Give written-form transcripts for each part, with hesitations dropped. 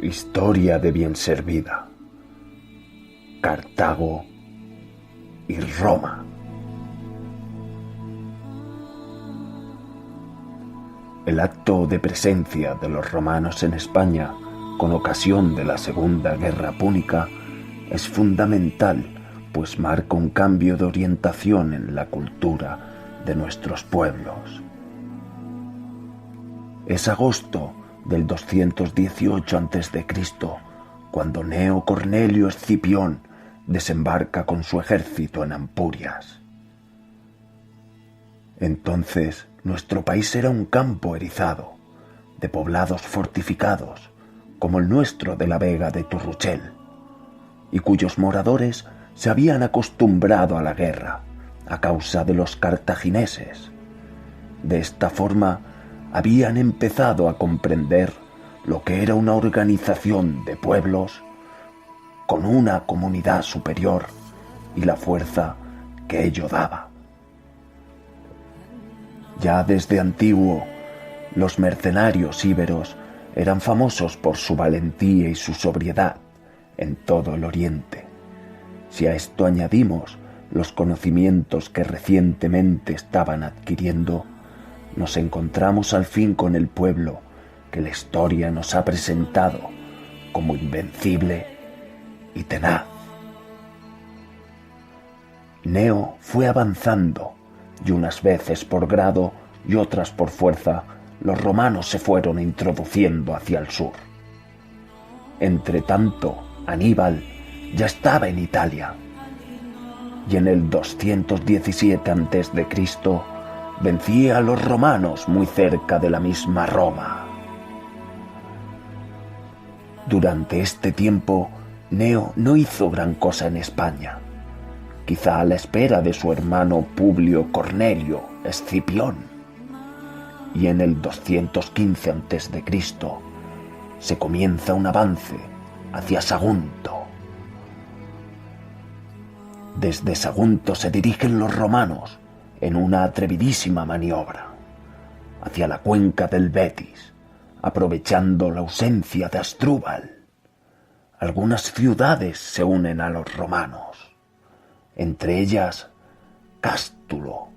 Historia de bien servida. Cartago y Roma. El acto de presencia de los romanos en España con ocasión de la Segunda Guerra Púnica es fundamental, pues marca un cambio de orientación en la cultura de nuestros pueblos. Es agosto del 218 a.C., cuando Gneo Cornelio Escipión desembarca con su ejército en Ampurias. Entonces, nuestro país era un campo erizado, de poblados fortificados, como el nuestro de la Vega de Turruchel, y cuyos moradores se habían acostumbrado a la guerra a causa de los cartagineses. De esta forma, habían empezado a comprender lo que era una organización de pueblos con una comunidad superior y la fuerza que ello daba. Ya desde antiguo, los mercenarios íberos eran famosos por su valentía y su sobriedad en todo el Oriente. Si a esto añadimos los conocimientos que recientemente estaban adquiriendo, nos encontramos al fin con el pueblo que la historia nos ha presentado como invencible y tenaz. Gneo fue avanzando, y unas veces por grado y otras por fuerza, los romanos se fueron introduciendo hacia el sur. Entretanto, Aníbal ya estaba en Italia, y en el 217 a.C. vencía a los romanos muy cerca de la misma Roma. Durante este tiempo, Gneo no hizo gran cosa en España, quizá a la espera de su hermano Publio Cornelio Escipión, y en el 215 a.C. se comienza un avance hacia Sagunto. Desde Sagunto se dirigen los romanos en una atrevidísima maniobra hacia la cuenca del Betis, aprovechando la ausencia de Asdrúbal. Algunas ciudades se unen a los romanos, entre ellas Cástulo.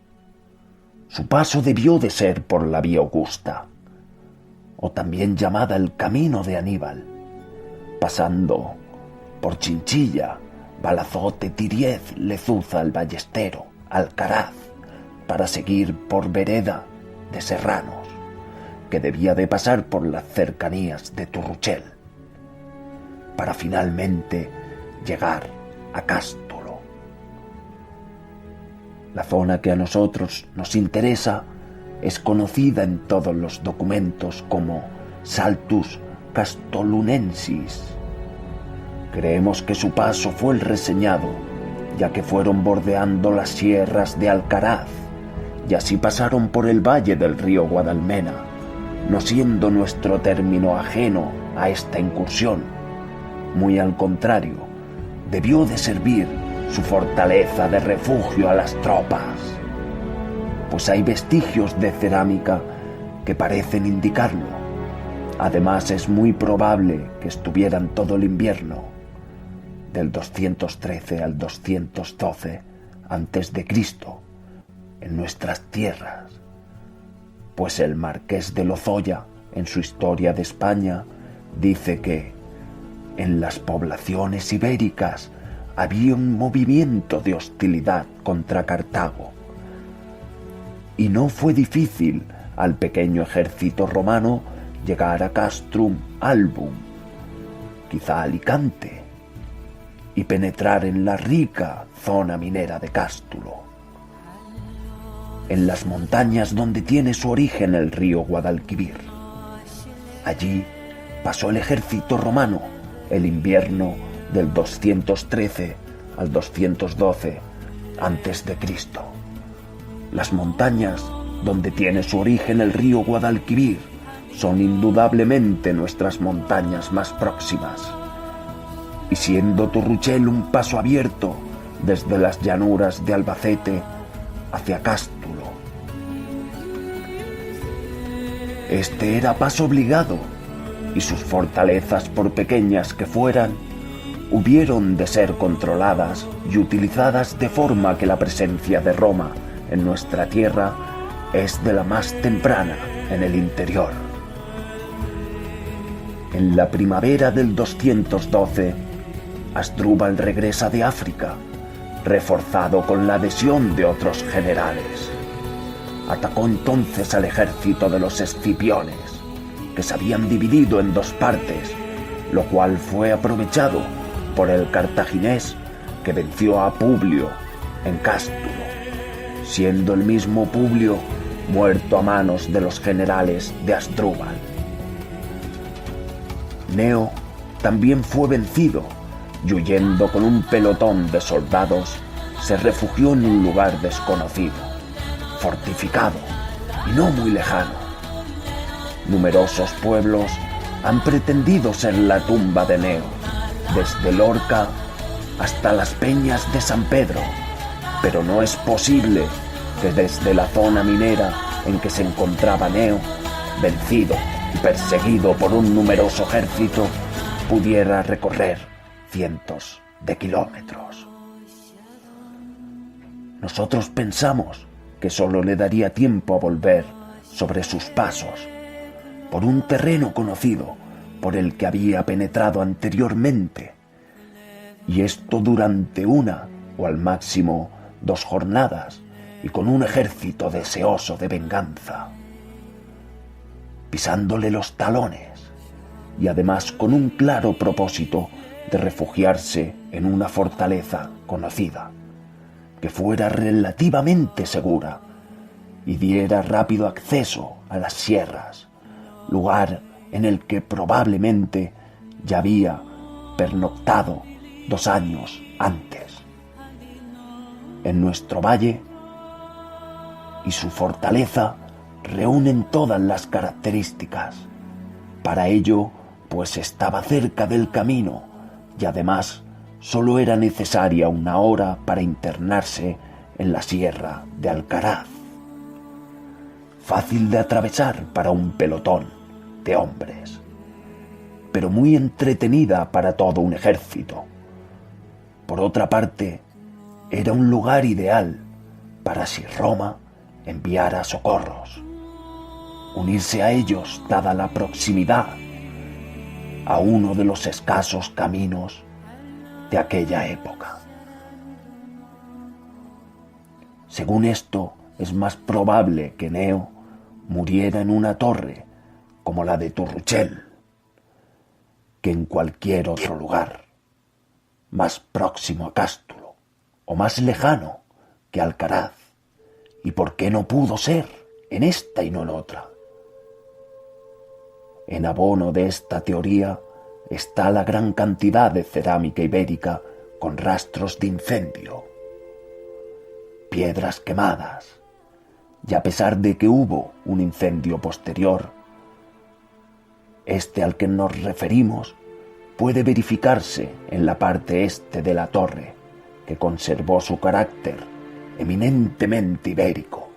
Su paso debió de ser por la vía Augusta, o también llamada el Camino de Aníbal, pasando por Chinchilla, Balazote, Tiriez, Lezuza, el Ballestero, Alcaraz, para seguir por Vereda de Serranos, que debía de pasar por las cercanías de Turruchel, para finalmente llegar a Cástulo. La zona que a nosotros nos interesa es conocida en todos los documentos como Saltus Castolunensis. Creemos que su paso fue el reseñado, ya que fueron bordeando las sierras de Alcaraz, y así pasaron por el valle del río Guadalmena, no siendo nuestro término ajeno a esta incursión. Muy al contrario, debió de servir su fortaleza de refugio a las tropas, pues hay vestigios de cerámica que parecen indicarlo. Además, es muy probable que estuvieran todo el invierno, del 213 al 212 a.C., en nuestras tierras, pues el marqués de Lozoya, en su Historia de España, dice que en las poblaciones ibéricas había un movimiento de hostilidad contra Cartago, y no fue difícil al pequeño ejército romano llegar a Castrum Album, quizá Alicante, y penetrar en la rica zona minera de Cástulo, en las montañas donde tiene su origen el río Guadalquivir. Allí pasó el ejército romano el invierno del 213 al 212 a.C. Las montañas donde tiene su origen el río Guadalquivir son indudablemente nuestras montañas más próximas, y siendo Turruchel un paso abierto desde las llanuras de Albacete hacia Cástulo, Este era paso obligado, y sus fortalezas, por pequeñas que fueran, hubieron de ser controladas y utilizadas de forma que la presencia de Roma en nuestra tierra es de la más temprana en el interior. En la primavera del 212, Asdrúbal regresa de África, reforzado con la adhesión de otros generales. Atacó entonces al ejército de los Escipiones, que se habían dividido en dos partes, lo cual fue aprovechado por el cartaginés, que venció a Publio en Cástulo, siendo el mismo Publio muerto a manos de los generales de Asdrúbal. Neo también fue vencido y, huyendo con un pelotón de soldados, se refugió en un lugar desconocido, fortificado y no muy lejano. Numerosos pueblos han pretendido ser la tumba de Neo, desde Lorca hasta las peñas de San Pedro, pero no es posible que desde la zona minera en que se encontraba Neo, vencido y perseguido por un numeroso ejército, pudiera recorrer cientos de kilómetros. Nosotros pensamos que solo le daría tiempo a volver sobre sus pasos, por un terreno conocido por el que había penetrado anteriormente, y esto durante una o al máximo 2 jornadas, y con un ejército deseoso de venganza, pisándole los talones, y además con un claro propósito de refugiarse en una fortaleza conocida, que fuera relativamente segura y diera rápido acceso a las sierras, lugar en el que probablemente ya había pernoctado 2 años antes. En nuestro valle y su fortaleza reúnen todas las características. Para ello, pues estaba cerca del camino y además solo era necesaria 1 hora para internarse en la sierra de Alcaraz. Fácil de atravesar para un pelotón de hombres, pero muy entretenida para todo un ejército. Por otra parte, era un lugar ideal para, si Roma enviara socorros, unirse a ellos dada la proximidad a uno de los escasos caminos de aquella época. Según esto, es más probable que Neo muriera en una torre como la de Turruchel que en cualquier otro lugar, más próximo a Cástulo o más lejano que Alcaraz. ¿Y por qué no pudo ser en esta y no en otra? En abono de esta teoría está la gran cantidad de cerámica ibérica con rastros de incendio, piedras quemadas, y a pesar de que hubo un incendio posterior, este al que nos referimos puede verificarse en la parte este de la torre, que conservó su carácter eminentemente ibérico,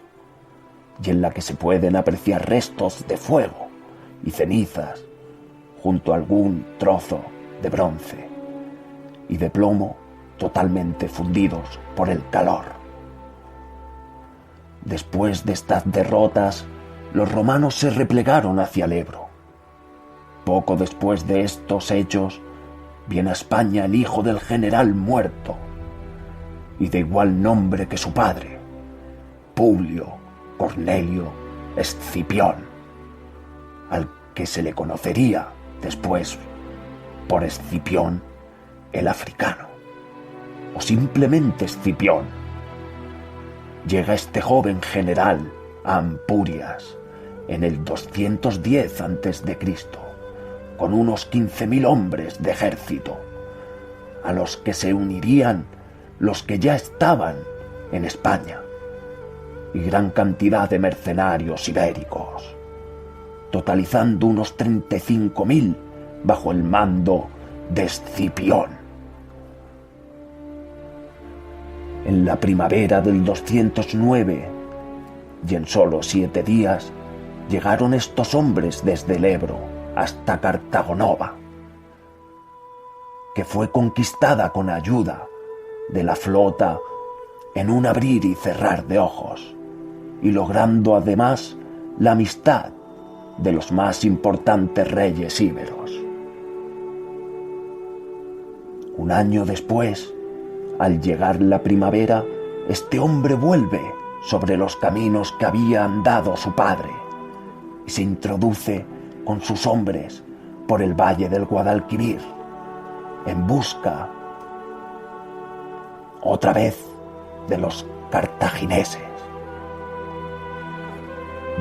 y en la que se pueden apreciar restos de fuego y cenizas junto a algún trozo de bronce y de plomo totalmente fundidos por el calor. Después de estas derrotas, los romanos se replegaron hacia el Ebro. Poco después de estos hechos, viene a España el hijo del general muerto, y de igual nombre que su padre, Publio Cornelio Escipión, al que se le conocería después por Escipión el africano, o simplemente Escipión. Llega este joven general a Ampurias en el 210 a.C., con unos 15.000 hombres de ejército, a los que se unirían los que ya estaban en España, y gran cantidad de mercenarios ibéricos, totalizando unos 35.000 bajo el mando de Escipión. En la primavera del 209, y en solo 7 días, llegaron estos hombres desde el Ebro hasta Cartagonova, que fue conquistada con ayuda de la flota en un abrir y cerrar de ojos, y logrando además la amistad de los más importantes reyes íberos. Un año después, al llegar la primavera, este hombre vuelve sobre los caminos que había andado su padre y se introduce con sus hombres por el valle del Guadalquivir en busca otra vez de los cartagineses.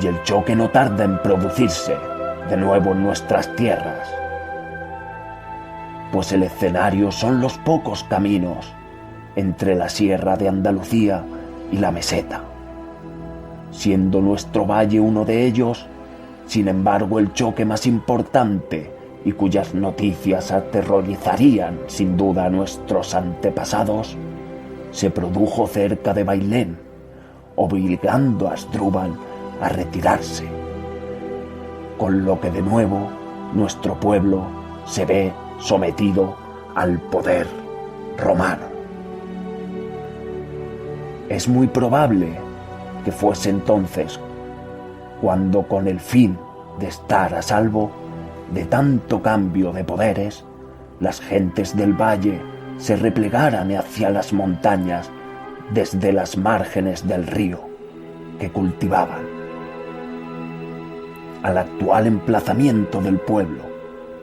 Y el choque no tarda en producirse de nuevo en nuestras tierras, pues el escenario son los pocos caminos entre la sierra de Andalucía y la meseta, siendo nuestro valle uno de ellos. Sin embargo, el choque más importante y cuyas noticias aterrorizarían sin duda a nuestros antepasados se produjo cerca de Bailén, obligando a Asdrúbal a retirarse, con lo que de nuevo nuestro pueblo se ve sometido al poder romano. Es muy probable que fuese entonces cuando, con el fin de estar a salvo de tanto cambio de poderes, las gentes del valle se replegaran hacia las montañas desde las márgenes del río que cultivaban, al actual emplazamiento del pueblo,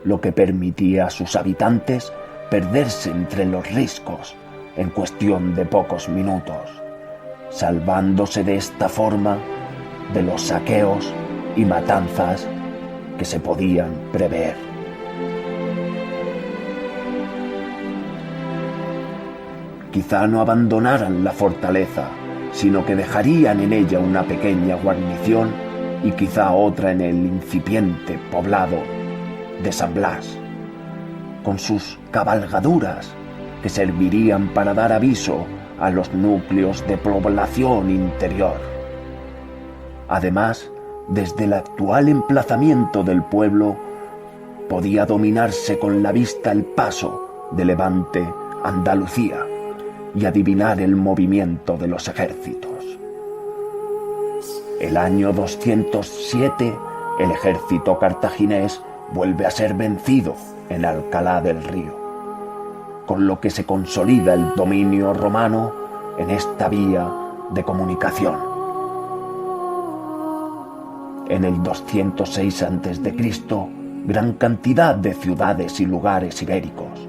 lo que permitía a sus habitantes perderse entre los riscos en cuestión de pocos minutos, salvándose de esta forma de los saqueos y matanzas que se podían prever. Quizá no abandonaran la fortaleza, sino que dejarían en ella una pequeña guarnición y quizá otra en el incipiente poblado de San Blas, con sus cabalgaduras que servirían para dar aviso a los núcleos de población interior. Además, desde el actual emplazamiento del pueblo podía dominarse con la vista el paso de Levante a Andalucía y adivinar el movimiento de los ejércitos. El año 207, el ejército cartaginés vuelve a ser vencido en Alcalá del Río, con lo que se consolida el dominio romano en esta vía de comunicación. En el 206 a.C., gran cantidad de ciudades y lugares ibéricos,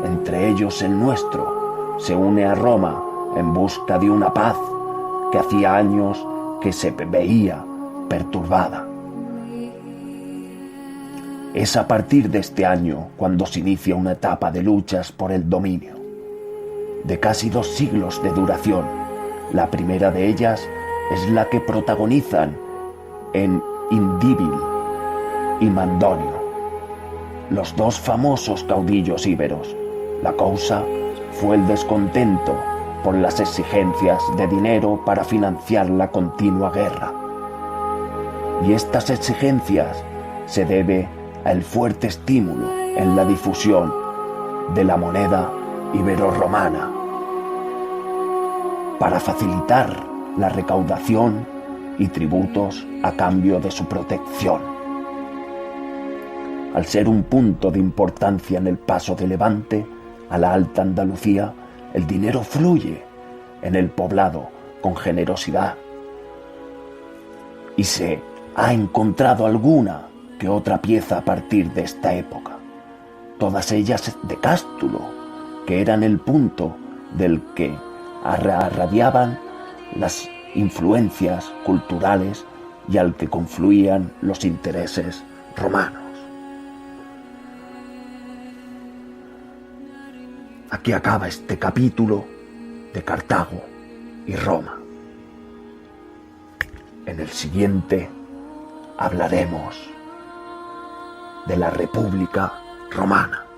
entre ellos el nuestro, se une a Roma en busca de una paz que hacía años que se veía perturbada. Es a partir de este año cuando se inicia una etapa de luchas por el dominio, de casi 2 siglos de duración. La primera de ellas es la que protagonizan en Indíbil y Mandonio, los dos famosos caudillos íberos. La causa fue el descontento por las exigencias de dinero para financiar la continua guerra. Y estas exigencias se debe al fuerte estímulo en la difusión de la moneda ibero-romana para facilitar la recaudación y tributos a cambio de su protección. Al ser un punto de importancia en el paso de Levante a la Alta Andalucía, el dinero fluye en el poblado con generosidad y se ha encontrado alguna que otra pieza a partir de esta época, todas ellas de Cástulo, que eran el punto del que irradiaban las influencias culturales y al que confluían los intereses romanos. Aquí acaba este capítulo de Cartago y Roma. En el siguiente hablaremos de la República Romana.